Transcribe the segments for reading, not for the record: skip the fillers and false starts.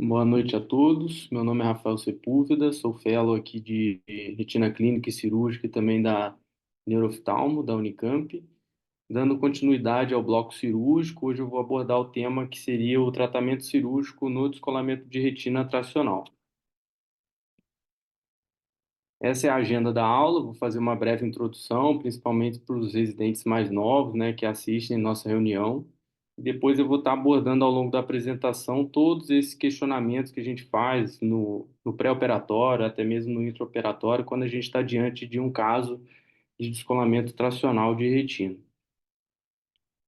Boa noite a todos. Meu nome é Rafael Sepúlveda, sou fellow aqui de Retina Clínica e Cirúrgica e também da Neuroftalmo, da Unicamp. Dando continuidade ao bloco cirúrgico, hoje eu vou abordar o tema que seria o tratamento cirúrgico no descolamento de retina tracional. Essa é a agenda da aula, vou fazer uma breve introdução, principalmente para os residentes mais novos, né, que assistem nossa reunião. E depois eu vou estar abordando ao longo da apresentação todos esses questionamentos que a gente faz no pré-operatório, até mesmo no intraoperatório, quando a gente está diante de um caso de descolamento tracional de retina.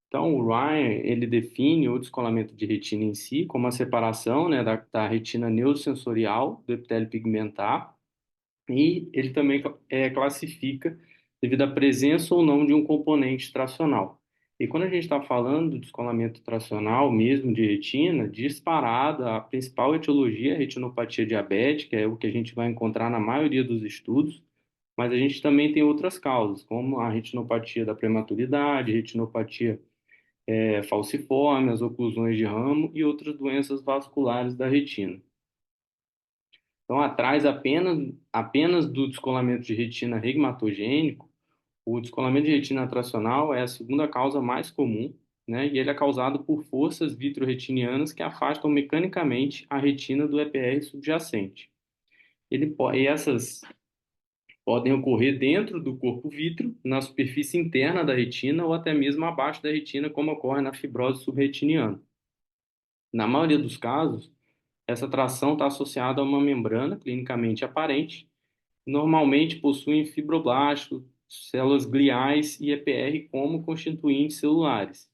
Então, o Ryan, ele define o descolamento de retina em si como a separação, né, da retina neurosensorial do epitélio pigmentar, e ele também classifica devido à presença ou não de um componente tracional. E quando a gente está falando do descolamento tracional mesmo de retina, disparado, a principal etiologia é a retinopatia diabética, é o que a gente vai encontrar na maioria dos estudos, mas a gente também tem outras causas, como a retinopatia da prematuridade, retinopatia falciforme, as oclusões de ramo e outras doenças vasculares da retina. Então, atrás apenas do descolamento de retina regmatogênico, o descolamento de retina tracional é a segunda causa mais comum, né? E ele é causado por forças vitro-retinianas que afastam mecanicamente a retina do EPR subjacente. E essas podem ocorrer dentro do corpo vítreo, na superfície interna da retina ou até mesmo abaixo da retina, como ocorre na fibrose subretiniana. Na maioria dos casos, essa tração está associada a uma membrana clinicamente aparente. Normalmente possuem fibroblastos, células gliais e EPR como constituintes celulares.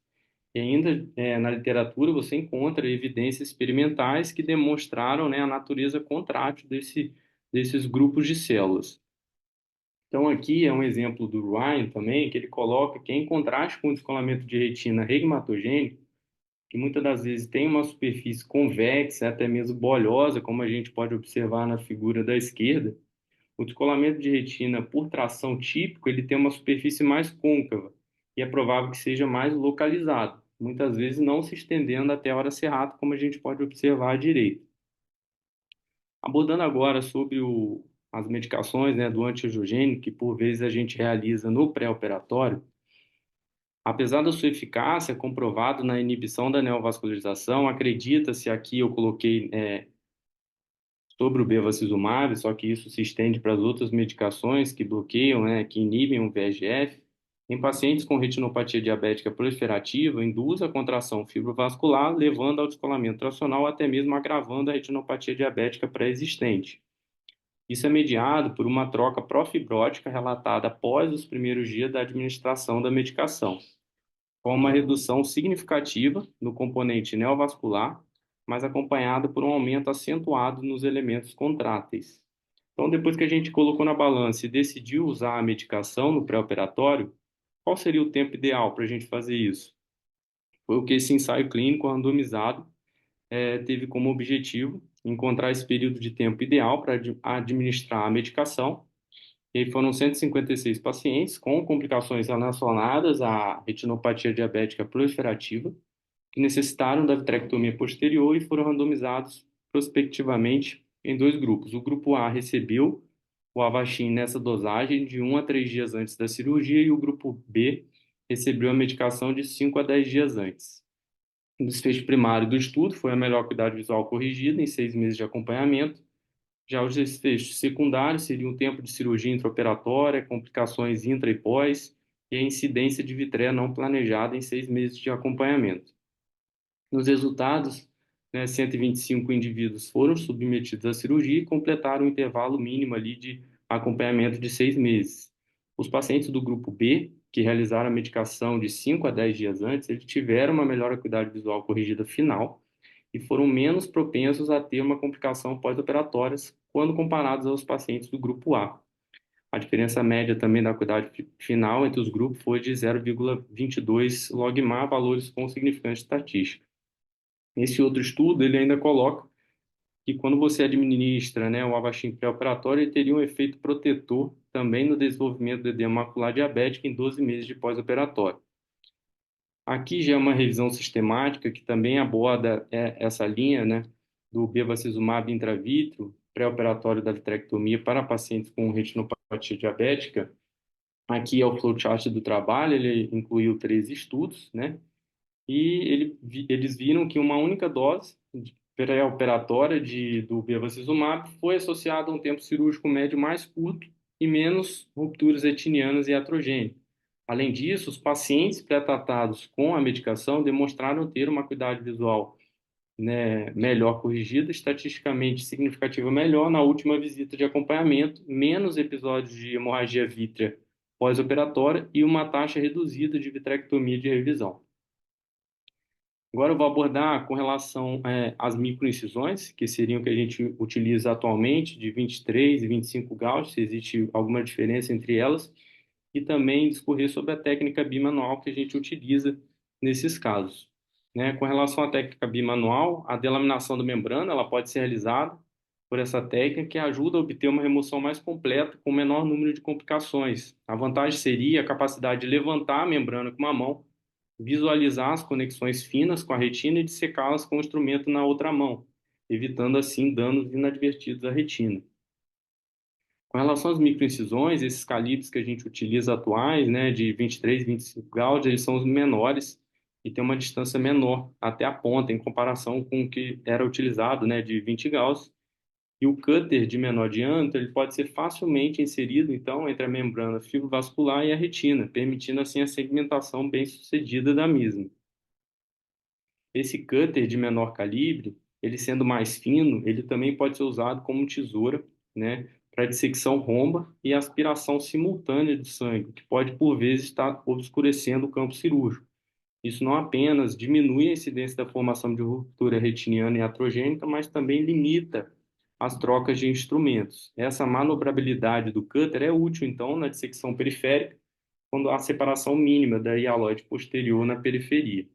E ainda na literatura você encontra evidências experimentais que demonstraram, né, a natureza contrátil desses grupos de células. Então aqui é um exemplo do Ryan também, que ele coloca que em contraste com o descolamento de retina regmatogênico, que muitas das vezes tem uma superfície convexa, até mesmo bolhosa, como a gente pode observar na figura da esquerda, o descolamento de retina por tração típico, ele tem uma superfície mais côncava e é provável que seja mais localizado, muitas vezes não se estendendo até a hora serrata, como a gente pode observar à direita. Abordando agora sobre as medicações, né, do antiangiogênico, que por vezes a gente realiza no pré-operatório, apesar da sua eficácia comprovado na inibição da neovascularização, acredita-se aqui eu coloquei sobre o bevacizumab, só que isso se estende para as outras medicações que bloqueiam, né, que inibem o VEGF. Em pacientes com retinopatia diabética proliferativa, induz a contração fibrovascular, levando ao descolamento tracional, até mesmo agravando a retinopatia diabética pré-existente. Isso é mediado por uma troca profibrótica relatada após os primeiros dias da administração da medicação, com uma redução significativa no componente neovascular, mas acompanhada por um aumento acentuado nos elementos contráteis. Então, depois que a gente colocou na balança e decidiu usar a medicação no pré-operatório, qual seria o tempo ideal para a gente fazer isso? Foi o que esse ensaio clínico randomizado teve como objetivo encontrar esse período de tempo ideal para administrar a medicação. E aí foram 156 pacientes com complicações relacionadas à retinopatia diabética proliferativa, que necessitaram da vitrectomia posterior e foram randomizados prospectivamente em dois grupos. O grupo A recebeu o Avastin nessa dosagem de 1 a 3 dias antes da cirurgia e o grupo B recebeu a medicação de 5 a 10 dias antes. O desfecho primário do estudo foi a melhor acuidade visual corrigida em 6 meses de acompanhamento. Já os desfechos secundários seriam o tempo de cirurgia intraoperatória, complicações intra e pós, e a incidência de vitreia não planejada em 6 meses de acompanhamento. Nos resultados, né, 125 indivíduos foram submetidos à cirurgia e completaram o intervalo mínimo ali de acompanhamento de 6 meses. Os pacientes do grupo B, que realizaram a medicação de 5 a 10 dias antes, eles tiveram uma melhor acuidade visual corrigida final e foram menos propensos a ter uma complicação pós-operatória quando comparados aos pacientes do grupo A. A diferença média também da acuidade final entre os grupos foi de 0,22 logMAR, valores com significância estatística. Esse outro estudo, ele ainda coloca que quando você administra, né, o Avastin pré-operatório, ele teria um efeito protetor também no desenvolvimento do edema macular diabético em 12 meses de pós-operatório. Aqui já é uma revisão sistemática que também aborda essa linha, né, do bevacizumab intravítrea, pré-operatório da vitrectomia para pacientes com retinopatia diabética. Aqui é o flowchart do trabalho, ele incluiu 3 estudos, né? E eles viram que uma única dose pré-operatória do bevacizumab foi associada a um tempo cirúrgico médio mais curto e menos rupturas retinianas e iatrogênias. Além disso, os pacientes pré-tratados com a medicação demonstraram ter uma acuidade visual, né, melhor corrigida, estatisticamente significativa melhor na última visita de acompanhamento, menos episódios de hemorragia vítrea pós-operatória e uma taxa reduzida de vitrectomia de revisão. Agora eu vou abordar com relação às microincisões, que seriam o que a gente utiliza atualmente, de 23 e 25 gauss, se existe alguma diferença entre elas, e também discorrer sobre a técnica bimanual que a gente utiliza nesses casos. Né? Com relação à técnica bimanual, a delaminação da membrana ela pode ser realizada por essa técnica que ajuda a obter uma remoção mais completa com menor número de complicações. A vantagem seria a capacidade de levantar a membrana com uma mão, visualizar as conexões finas com a retina e dissecá-las com o instrumento na outra mão, evitando assim danos inadvertidos à retina. Com relação às microincisões, esses calibres que a gente utiliza atuais, né, de 23, 25 Gauss, eles são os menores e tem uma distância menor até a ponta em comparação com o que era utilizado, né, de 20 Gauss. E o cutter de menor diâmetro, ele pode ser facilmente inserido, então, entre a membrana fibrovascular e a retina, permitindo assim a segmentação bem-sucedida da mesma. Esse cutter de menor calibre, ele sendo mais fino, ele também pode ser usado como tesoura, né, para dissecção romba e aspiração simultânea de sangue, que pode por vezes estar obscurecendo o campo cirúrgico. Isso não apenas diminui a incidência da formação de ruptura retiniana e iatrogênica, mas também limita as trocas de instrumentos. Essa manobrabilidade do cutter é útil, então, na dissecção periférica, quando há separação mínima da hialoide posterior na periferia.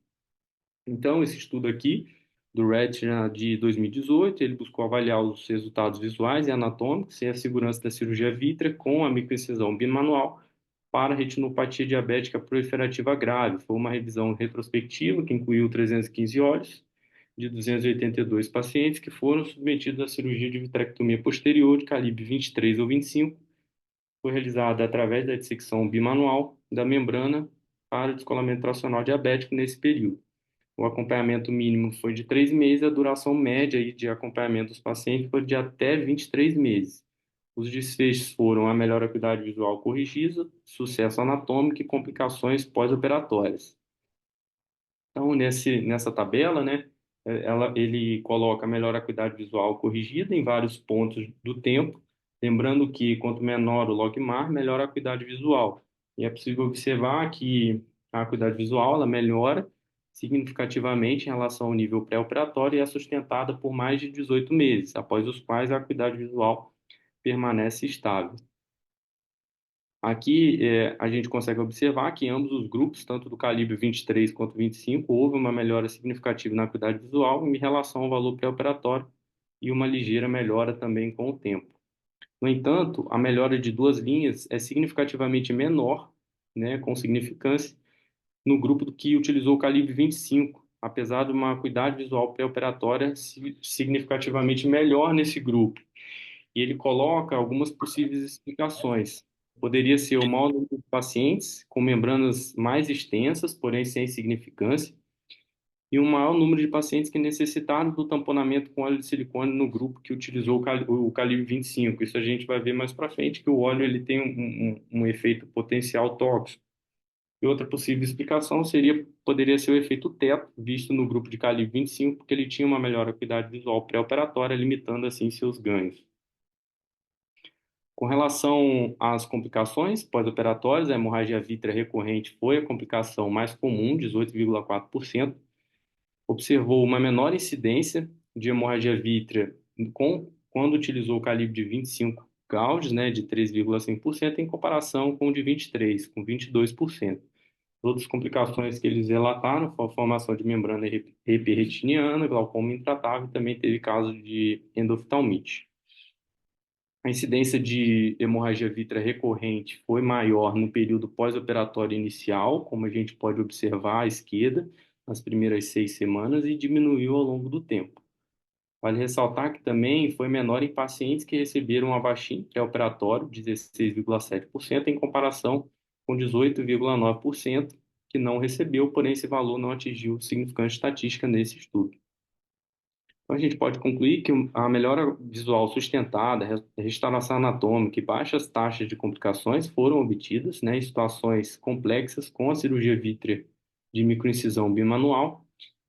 Então, esse estudo aqui, do Retina de 2018, ele buscou avaliar os resultados visuais e anatômicos e a segurança da cirurgia vítrea com a microincisão bimanual para retinopatia diabética proliferativa grave. Foi uma revisão retrospectiva que incluiu 315 olhos de 282 pacientes que foram submetidos à cirurgia de vitrectomia posterior de calibre 23 ou 25. Foi realizada através da dissecção bimanual da membrana para descolamento tracional diabético nesse período. O acompanhamento mínimo foi de 3 meses, a duração média aí de acompanhamento dos pacientes foi de até 23 meses. Os desfechos foram a melhor acuidade visual corrigida, sucesso anatômico e complicações pós-operatórias. Então, nessa tabela, né, ele coloca a melhor acuidade visual corrigida em vários pontos do tempo, lembrando que quanto menor o logmar, melhor a acuidade visual. E é possível observar que a acuidade visual ela melhora significativamente em relação ao nível pré-operatório e é sustentada por mais de 18 meses, após os quais a acuidade visual permanece estável. Aqui a gente consegue observar que em ambos os grupos, tanto do calibre 23 quanto 25, houve uma melhora significativa na acuidade visual em relação ao valor pré-operatório e uma ligeira melhora também com o tempo. No entanto, a melhora de 2 linhas é significativamente menor, né, com significância, no grupo que utilizou o calibre 25, apesar de uma acuidade visual pré-operatória significativamente melhor nesse grupo. E ele coloca algumas possíveis explicações. Poderia ser o maior número de pacientes com membranas mais extensas, porém sem significância, e um maior número de pacientes que necessitaram do tamponamento com óleo de silicone no grupo que utilizou o calibre 25. Isso a gente vai ver mais para frente, que o óleo ele tem um efeito potencial tóxico. E outra possível explicação poderia ser o efeito teto, visto no grupo de calibre 25, porque ele tinha uma melhor acuidade visual pré-operatória, limitando assim seus ganhos. Com relação às complicações pós-operatórias, a hemorragia vítrea recorrente foi a complicação mais comum, 18,4%. Observou uma menor incidência de hemorragia vítrea quando utilizou o calibre de 25 Gauss, né, de 3,5%, em comparação com o de 23, com 22%. Outras complicações que eles relataram foram a formação de membrana hiperretiniana, glaucoma intratável e também teve caso de endoftalmite. A incidência de hemorragia vítrea recorrente foi maior no período pós-operatório inicial, como a gente pode observar à esquerda, nas primeiras 6 semanas, e diminuiu ao longo do tempo. Vale ressaltar que também foi menor em pacientes que receberam Avastin pré-operatório, 16,7%, em comparação com 18,9% que não recebeu, porém esse valor não atingiu significância estatística nesse estudo. Então, a gente pode concluir que a melhora visual sustentada, a restauração anatômica e baixas taxas de complicações foram obtidas, né, em situações complexas com a cirurgia vítrea de microincisão bimanual.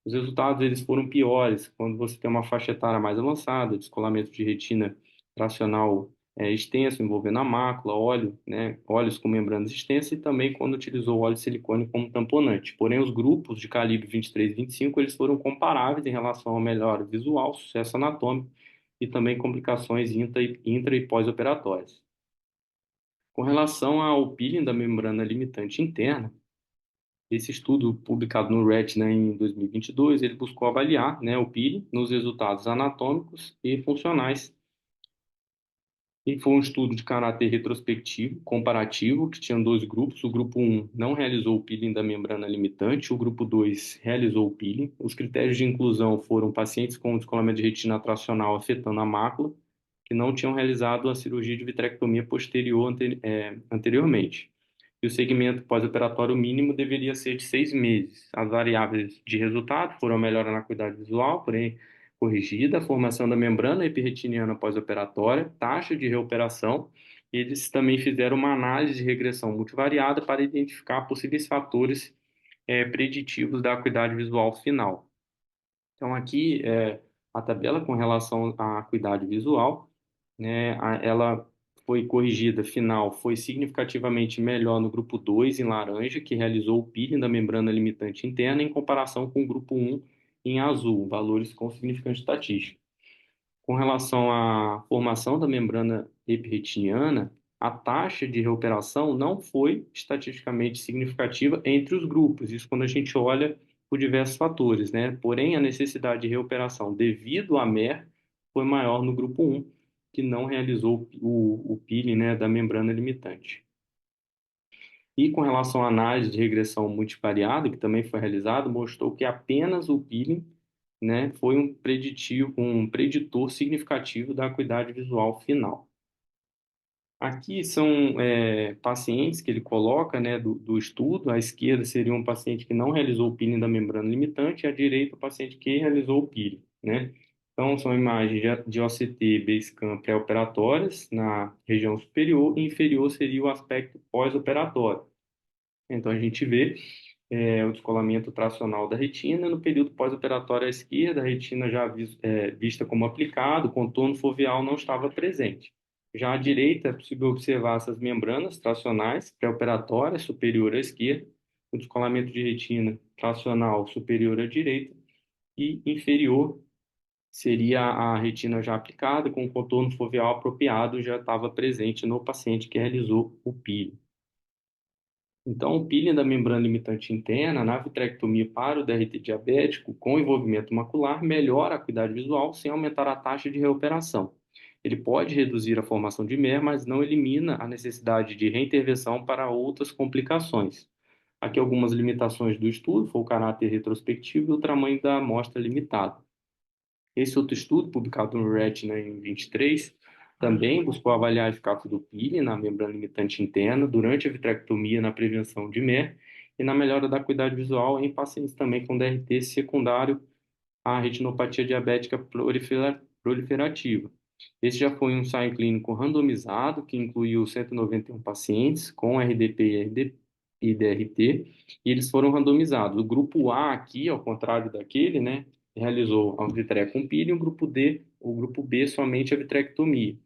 Os resultados eles foram piores quando você tem uma faixa etária mais avançada, descolamento de retina tracional extenso envolvendo a mácula, óleo, né, óleos com membranas extensas e também quando utilizou o óleo de silicone como tamponante. Porém, os grupos de calibre 23 e 25 eles foram comparáveis em relação ao melhora visual, sucesso anatômico e também complicações intra e pós-operatórias. Com relação ao peeling da membrana limitante interna, esse estudo publicado no Retina em 2022, ele buscou avaliar, né, o peeling nos resultados anatômicos e funcionais. E foi um estudo de caráter retrospectivo, comparativo, que tinha dois grupos. O grupo um não realizou o peeling da membrana limitante, o grupo 2 realizou o peeling. Os critérios de inclusão foram pacientes com descolamento de retina tracional afetando a mácula, que não tinham realizado a cirurgia de vitrectomia posterior anteriormente. E o segmento pós-operatório mínimo deveria ser de 6 meses. As variáveis de resultado foram a melhora na acuidade visual, porém corrigida, a formação da membrana epirretiniana pós-operatória, taxa de reoperação. Eles também fizeram uma análise de regressão multivariada para identificar possíveis fatores preditivos da acuidade visual final. Então, aqui, a tabela com relação à acuidade visual, né, ela foi corrigida, final, foi significativamente melhor no grupo 2 em laranja, que realizou o peeling da membrana limitante interna, em comparação com o grupo um em azul, valores com significância estatística. Com relação à formação da membrana epirretiniana, a taxa de reoperação não foi estatisticamente significativa entre os grupos, isso quando a gente olha por diversos fatores, né? Porém, a necessidade de reoperação devido à MER foi maior no grupo um, que não realizou o peeling, né, da membrana limitante. E com relação à análise de regressão multivariada, que também foi realizado, mostrou que apenas o peeling, né, foi um preditor significativo da acuidade visual final. Aqui são pacientes que ele coloca, né, do estudo. À esquerda seria um paciente que não realizou o peeling da membrana limitante, e à direita o paciente que realizou o peeling, né? Então, são imagens de OCT Basecamp pré-operatórias na região superior, e inferior seria o aspecto pós-operatório. Então, a gente vê o descolamento tracional da retina. No período pós-operatório à esquerda, a retina já vista como aplicado, o contorno foveal não estava presente. Já à direita, é possível observar essas membranas tracionais pré-operatórias, superior à esquerda, o descolamento de retina tracional superior à direita e inferior seria a retina já aplicada, com o contorno foveal apropriado, já estava presente no paciente que realizou o peeling. Então, o peeling da membrana limitante interna na vitrectomia para o DRT diabético com envolvimento macular melhora a acuidade visual sem aumentar a taxa de reoperação. Ele pode reduzir a formação de MER, mas não elimina a necessidade de reintervenção para outras complicações. Aqui algumas limitações do estudo, foi o caráter retrospectivo e o tamanho da amostra limitado. Esse outro estudo, publicado no Retina em 23, também buscou avaliar a eficácia do peeling na membrana limitante interna durante a vitrectomia na prevenção de MER e na melhora da acuidade visual em pacientes também com DRT secundário à retinopatia diabética proliferativa. Esse já foi um ensaio clínico randomizado que incluiu 191 pacientes com RDP e DRT, e eles foram randomizados. O grupo A aqui, ao contrário daquele, né, realizou a vitrectomia com peeling, o grupo B somente a vitrectomia.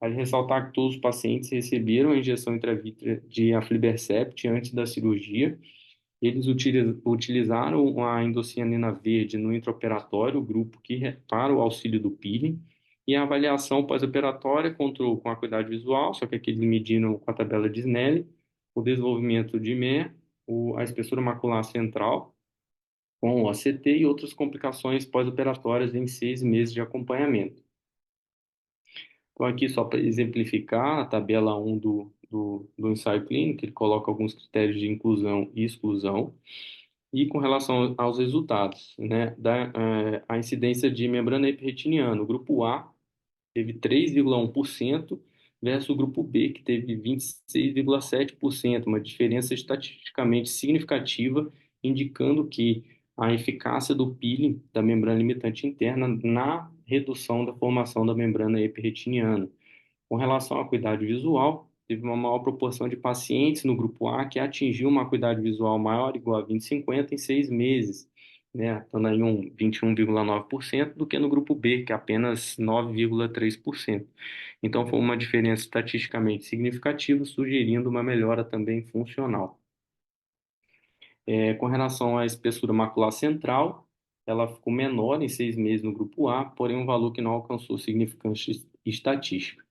Vale ressaltar que todos os pacientes receberam a injeção intravítrea de aflibercept antes da cirurgia. Eles utilizaram a endocianina verde no intraoperatório, o grupo para o auxílio do peeling, e a avaliação pós-operatória contou com a acuidade visual, só que aqui eles mediram com a tabela de Snellen, o desenvolvimento de MER, a espessura macular central, com o OCT e outras complicações pós-operatórias em 6 meses de acompanhamento. Então, aqui, só para exemplificar, a tabela 1 do ensaio clínico, ele coloca alguns critérios de inclusão e exclusão. E com relação aos resultados, né, a incidência de membrana hiperretiniana, o grupo A teve 3,1% versus o grupo B, que teve 26,7%, uma diferença estatisticamente significativa, indicando que a eficácia do peeling da membrana limitante interna na redução da formação da membrana hiperretiniana. Com relação à acuidade visual, teve uma maior proporção de pacientes no grupo A que atingiu uma acuidade visual maior, igual a 20/50, em 6 meses, né, estando aí 21,9%, do que no grupo B, que é apenas 9,3%. Então, foi uma diferença estatisticamente significativa, sugerindo uma melhora também funcional. Com relação à espessura macular central, ela ficou menor em 6 meses no grupo A, porém um valor que não alcançou significância estatística.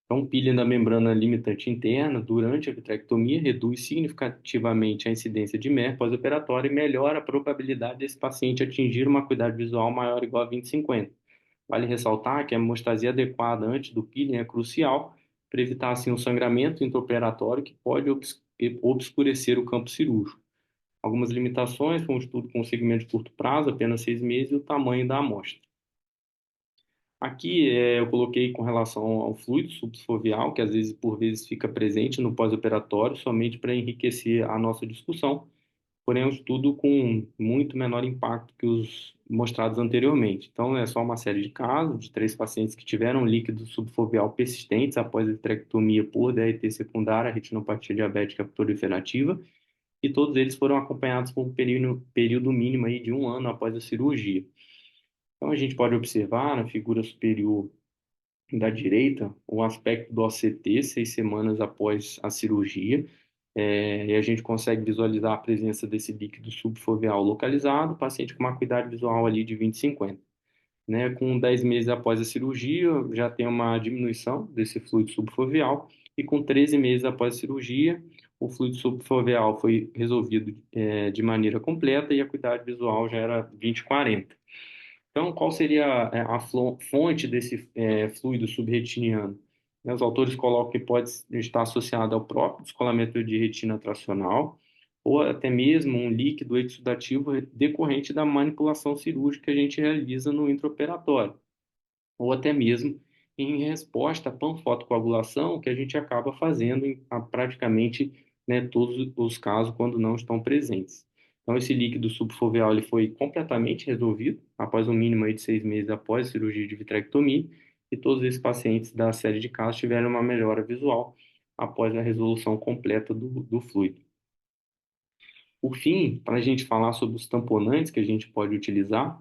Então, peeling da membrana limitante interna durante a vitrectomia reduz significativamente a incidência de MER pós-operatório e melhora a probabilidade desse paciente atingir uma acuidade visual maior ou igual a 20/50. Vale ressaltar que a hemostasia adequada antes do peeling é crucial para evitar assim um sangramento intraoperatório que pode obscurecer o campo cirúrgico. Algumas limitações são um estudo com segmento de curto prazo, apenas 6 meses, e o tamanho da amostra. Aqui eu coloquei com relação ao fluido subfoveal, que às vezes, por vezes, fica presente no pós-operatório, somente para enriquecer a nossa discussão, porém é um estudo com muito menor impacto que os mostrados anteriormente. Então, é só uma série de casos de 3 pacientes que tiveram líquido subfoveal persistentes após a vitrectomia por DRT secundária, retinopatia diabética proliferativa, e todos eles foram acompanhados por um período mínimo aí de 1 ano após a cirurgia. Então, a gente pode observar na figura superior da direita o aspecto do OCT 6 semanas após a cirurgia, e a gente consegue visualizar a presença desse líquido subfoveal localizado, paciente com uma acuidade visual ali de 20/50. Né? Com 10 meses após a cirurgia, já tem uma diminuição desse fluido subfoveal, e com 13 meses após a cirurgia, o fluido subfoveal foi resolvido de maneira completa e a acuidade visual já era 20/40. Então, qual seria a fonte desse fluido subretiniano? Né, os autores colocam que pode estar associado ao próprio descolamento de retina tracional ou até mesmo um líquido exudativo decorrente da manipulação cirúrgica que a gente realiza no intraoperatório, ou até mesmo em resposta à panfotocoagulação que a gente acaba fazendo em praticamente, né, todos os casos quando não estão presentes. Então, esse líquido subfoveal ele foi completamente resolvido após um mínimo aí de 6 meses após a cirurgia de vitrectomia, e todos esses pacientes da série de casos tiveram uma melhora visual após a resolução completa do fluido. Por fim, para a gente falar sobre os tamponantes que a gente pode utilizar,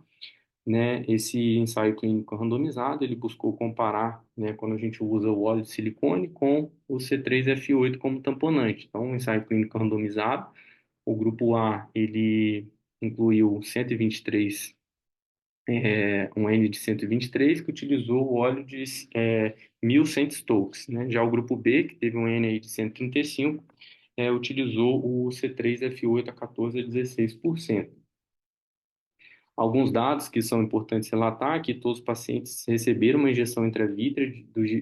né, esse ensaio clínico randomizado, ele buscou comparar, né, quando a gente usa o óleo de silicone com o C3F8 como tamponante. Então, um ensaio clínico randomizado, o grupo A, ele incluiu 123, um N de 123, que utilizou o óleo de 1.100 Stokes, né? Já o grupo B, que teve um N aí de 135, utilizou o C3F8 a 14 a 16%. Alguns dados que são importantes relatar que todos os pacientes receberam uma injeção intravítrea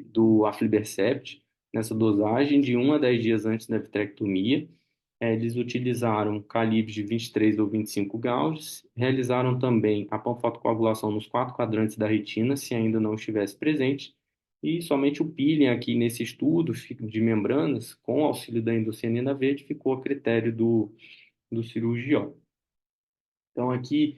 do aflibercept nessa dosagem de 1 a 10 dias antes da vitrectomia. Eles utilizaram calibres de 23 ou 25 Gauss, realizaram também a panfotocoagulação nos 4 quadrantes da retina, se ainda não estivesse presente, e somente o peeling aqui nesse estudo de membranas, com auxílio da endocianina verde, ficou a critério do cirurgião. Então, aqui,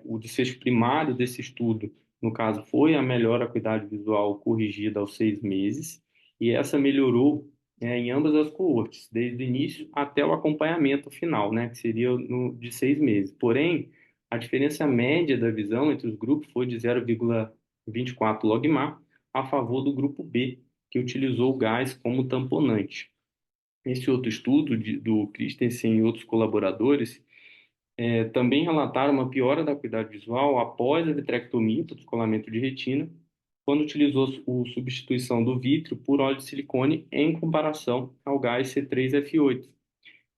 o desfecho primário desse estudo, no caso, foi a melhora da acuidade visual corrigida aos 6 meses, e essa melhorou, em ambas as coortes, desde o início até o acompanhamento final, né, que seria de 6 meses. Porém, a diferença média da visão entre os grupos foi de 0,24 logMAR a favor do grupo B, que utilizou o gás como tamponante. Esse outro estudo do Christensen e outros colaboradores também relataram uma piora da acuidade visual após a vitrectomia do descolamento de retina, quando utilizou a substituição do vítreo por óleo de silicone em comparação ao gás C3F8.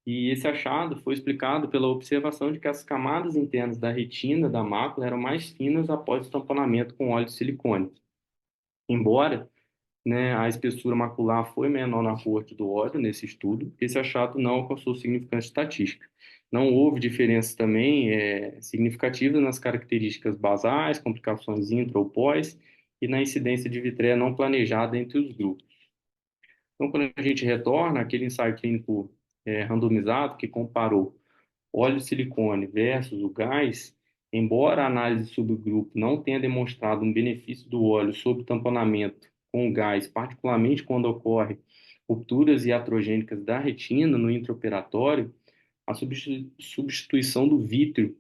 E esse achado foi explicado pela observação de que as camadas internas da retina da mácula eram mais finas após o tamponamento com óleo de silicone. Embora, né, a espessura macular foi menor na coorte do óleo nesse estudo, esse achado não alcançou significância estatística. Não houve diferenças também significativas nas características basais, complicações intra ou pós, e na incidência de vitreia não planejada entre os grupos. Então, quando a gente retorna aquele ensaio clínico randomizado que comparou óleo de silicone versus o gás, embora a análise de subgrupo não tenha demonstrado um benefício do óleo sobre tamponamento com o gás, particularmente quando ocorre rupturas iatrogênicas da retina no intraoperatório, a substituição do vítreo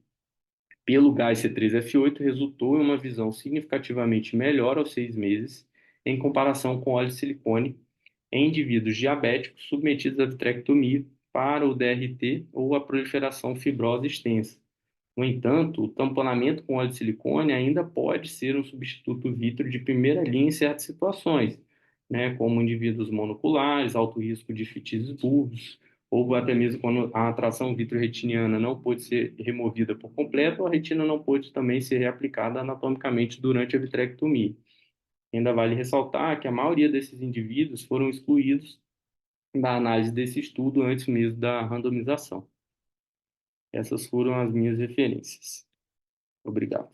pelo gás C3F8 resultou em uma visão significativamente melhor aos 6 meses em comparação com óleo de silicone em indivíduos diabéticos submetidos à vitrectomia para o DRT ou a proliferação fibrosa extensa. No entanto, o tamponamento com óleo de silicone ainda pode ser um substituto vítreo de primeira linha em certas situações, né, como indivíduos monoculares, alto risco de fites bulbos, ou até mesmo quando a atração vitreoretiniana não pode ser removida por completo, ou a retina não pode também ser reaplicada anatomicamente durante a vitrectomia. Ainda vale ressaltar que a maioria desses indivíduos foram excluídos da análise desse estudo antes mesmo da randomização. Essas foram as minhas referências. Obrigado.